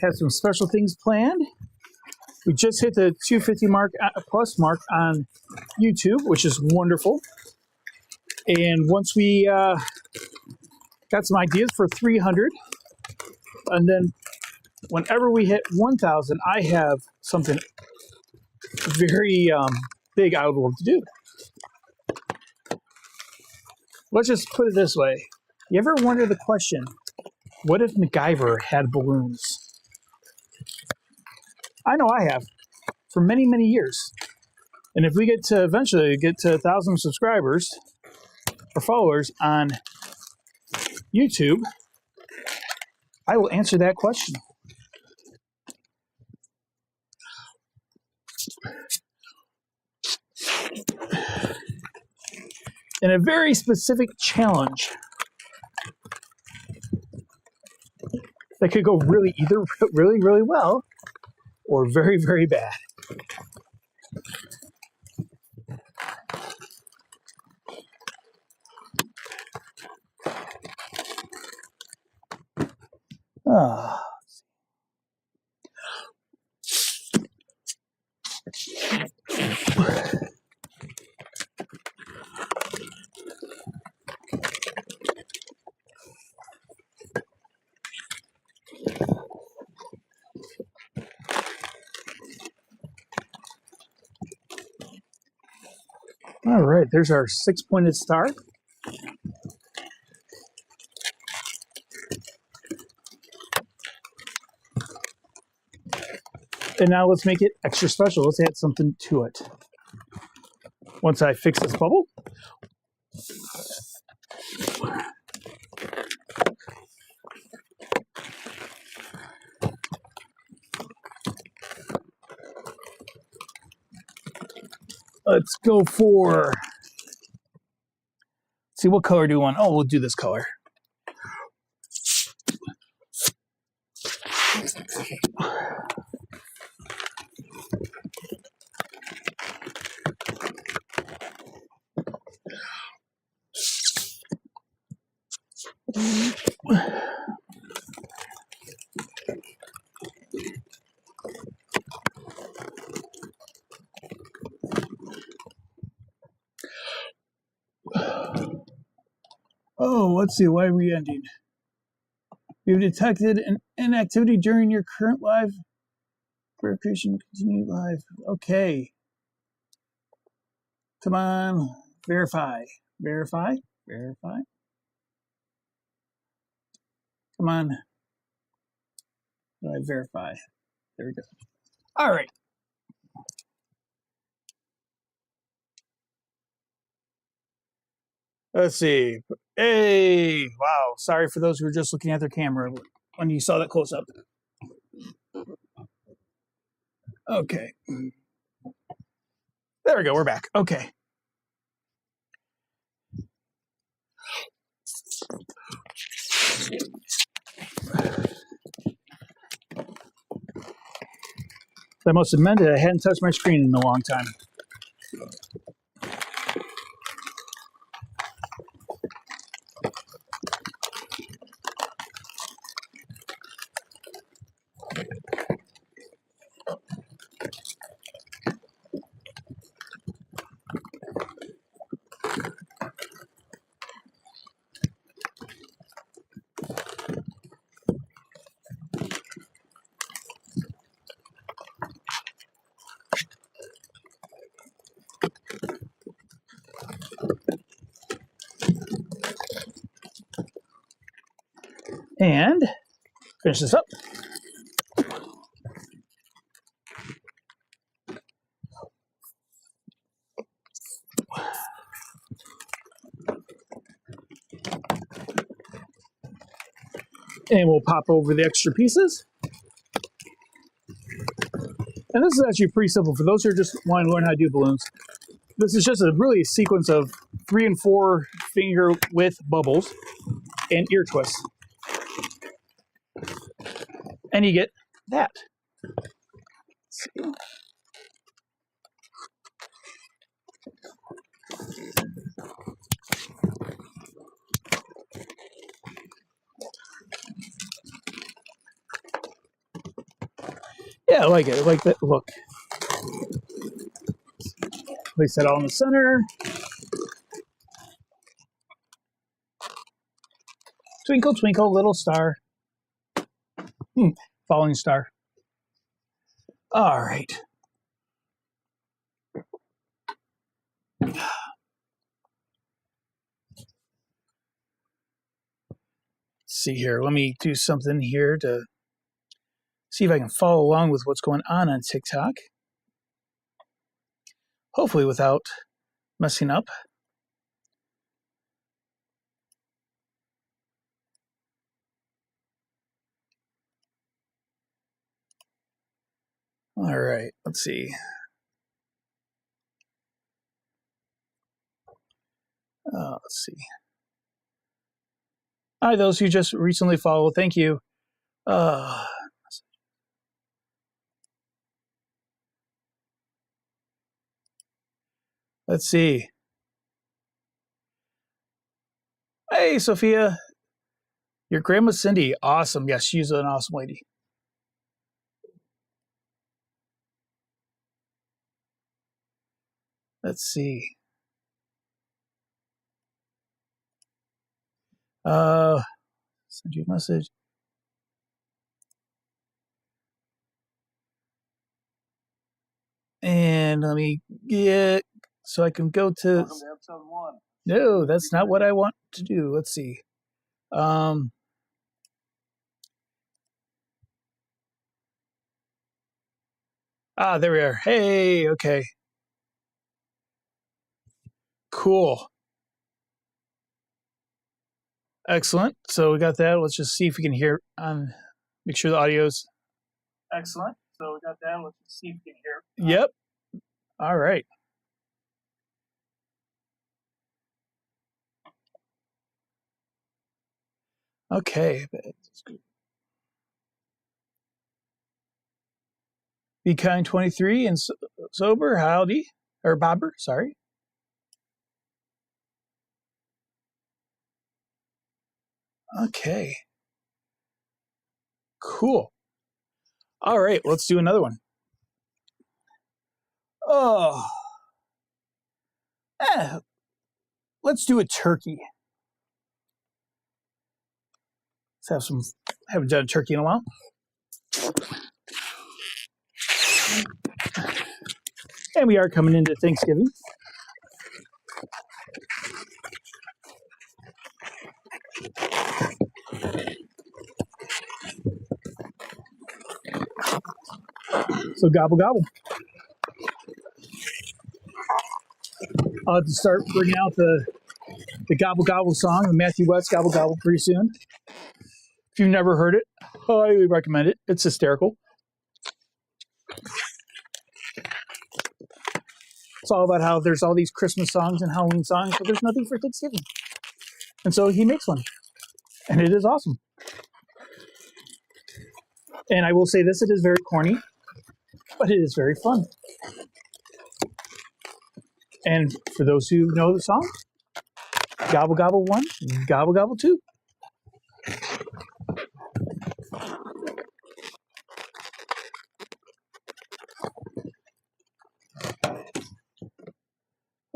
Have some special things planned. We just hit the 250 plus mark on YouTube, which is wonderful. And once we got some ideas for 300, and then whenever we hit 1,000, I have something very big I would love to do. Let's just put it this way. You ever wonder the question, what if MacGyver had balloons? I know I have, for many, many years. And if we eventually get to 1,000 subscribers or followers on YouTube, I will answer that question. And a very specific challenge that could go either really, really well, or very, very bad. Ah. All right, there's our 6-pointed star. And now let's make it extra special. Let's add something to it. Once I fix this bubble, let's go for, let's see, what color do we want? Oh, we'll do this color. Oh, let's see, why are we ending? You've detected an inactivity during your current live verification. Continue live. Okay. Come on. Verify. Verify. Verify. Come on. I verify. There we go. All right. Let's see. Hey, wow. Sorry for those who were just looking at their camera when you saw that close up. Okay. There we go. We're back. Okay. I must have meant it. I hadn't touched my screen in a long time. And finish this up. And we'll pop over the extra pieces. And this is actually pretty simple for those who are just wanting to learn how to do balloons. This is just a really sequence of 3 and 4 finger width bubbles and ear twists. And you get that. Let's see. Yeah, I like it. I like that look. Place that all in the center. Twinkle, twinkle, little star. Falling star. All right. Let's see here. Let me do something here to see if I can follow along with what's going on TikTok. Hopefully without messing up. All right, let's see. Let's see. Hi, those who just recently followed. Thank you. Let's see. Hey, Sophia. Your grandma Cindy. Awesome. Yes, she's an awesome lady. Let's see. Send you a message. And let me get so I can go to. Welcome to episode 1. No, that's not what I want to do. Let's see. There we are. Hey, okay. Cool. Excellent. So we got that. Let's just see if we can hear make sure the audio's excellent. So we got that. Let's just see if we can hear. Yep. All right. Okay. Be kind 23 and sober. Howdy. Or Bobber, sorry. Okay. Cool. All right, let's do another one. Oh. Let's do a turkey. Let's have some. I haven't done a turkey in a while. And we are coming into Thanksgiving. So gobble gobble. I'll have to start bringing out the gobble gobble song, the Matthew West gobble gobble, pretty soon. If you've never heard it, I highly recommend it. It's hysterical. It's all about how there's all these Christmas songs and Halloween songs, but there's nothing for Thanksgiving. And so he makes one. And it is awesome. And I will say this, it is very corny, but it is very fun. And for those who know the song, gobble gobble 1, gobble gobble 2.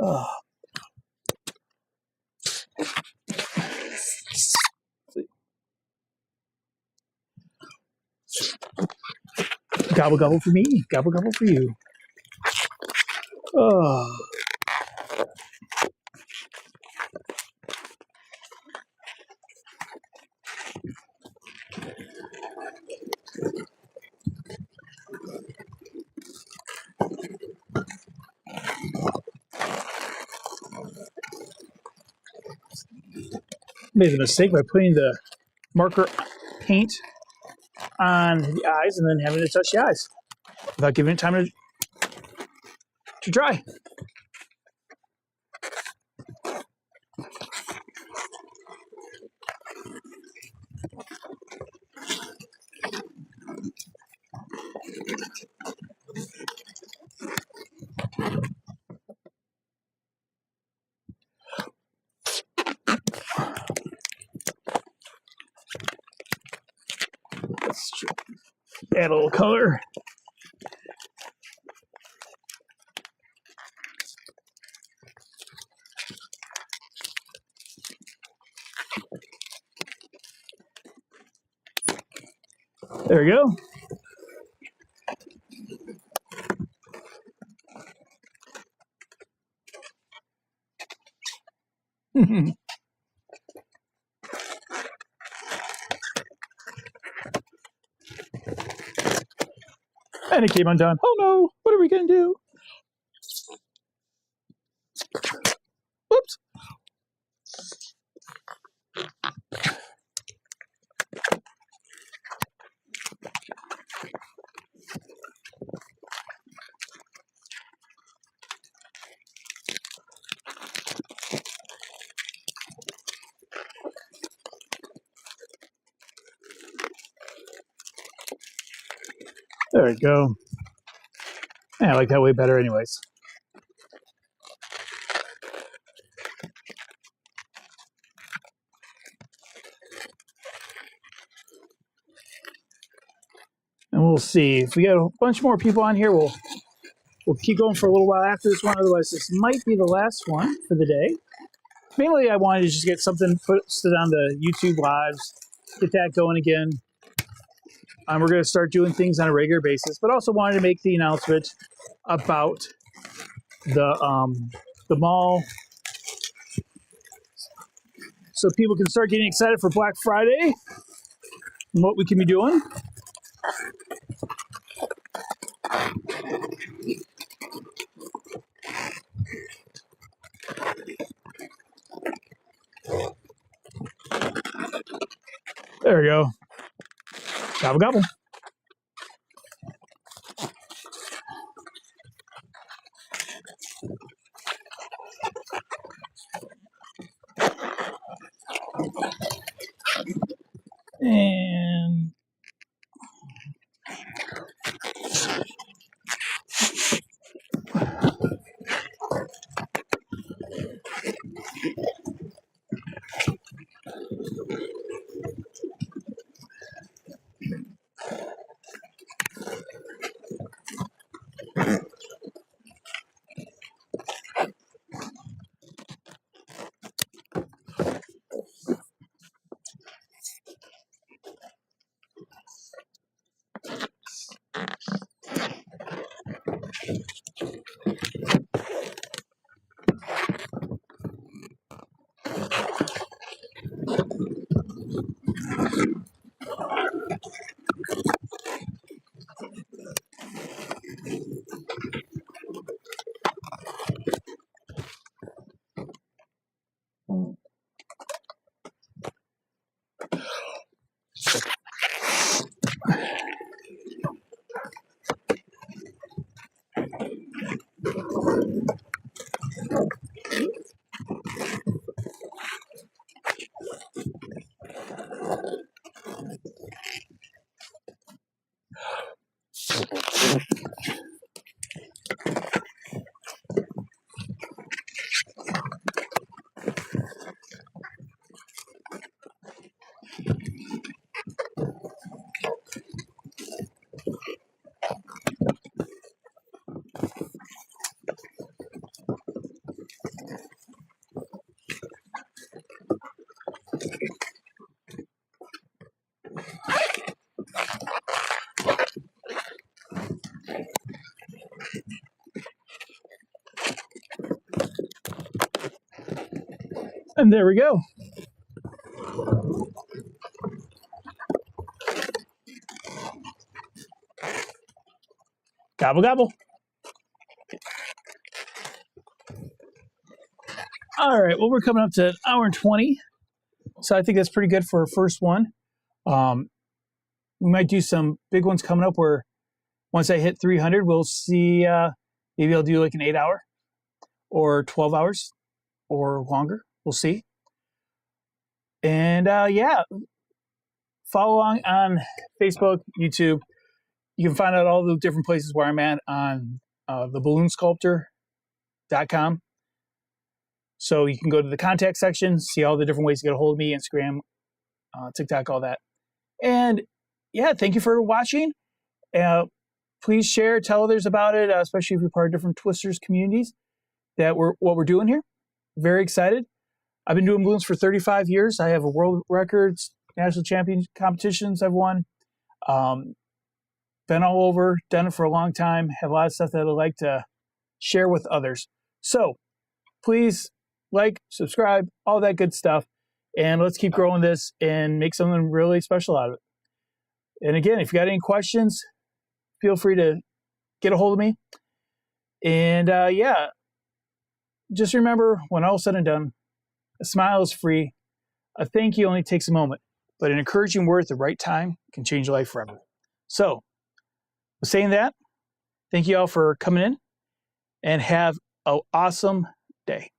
Oh. Gobble gobble for me, gobble gobble for you. Oh. Made a mistake by putting the marker paint on the eyes and then having to touch the eyes without giving it time to dry. Let's add a little color. There we go. And it came undone. Oh no, what are we going to do? Whoops. There we go. Yeah, I like that way better anyways. And we'll see. If we get a bunch more people on here, we'll keep going for a little while after this one. Otherwise, this might be the last one for the day. Mainly, I wanted to just get something posted on the YouTube lives, get that going again. We're going to start doing things on a regular basis, but also wanted to make the announcement about the mall, so people can start getting excited for Black Friday and what we can be doing. There we go. Gobble gobble. And there we go. Gobble gobble. All right, well, we're coming up to an hour and 20, so I think that's pretty good for a first one. We might do some big ones coming up where once I hit 300, we'll see, maybe I'll do like an 8-hour or 12 hours or longer. We'll see. And yeah, follow along on Facebook, YouTube. You can find out all the different places where I'm at on the balloonsculptor.com. So you can go to the contact section, see all the different ways to get a hold of me, Instagram, TikTok, all that. And yeah, thank you for watching. Please share, tell others about it, especially if you're part of different Twisters communities, that what we're doing here. Very excited. I've been doing balloons for 35 years. I have a world records, national champion competitions I've won. Been all over, done it for a long time. Have a lot of stuff that I'd like to share with others. So please like, subscribe, all that good stuff. And let's keep growing this and make something really special out of it. And again, if you got any questions, feel free to get a hold of me. And yeah, just remember, when all is said and done, a smile is free. A thank you only takes a moment, but an encouraging word at the right time can change your life forever. So, with saying that, thank you all for coming in and have an awesome day.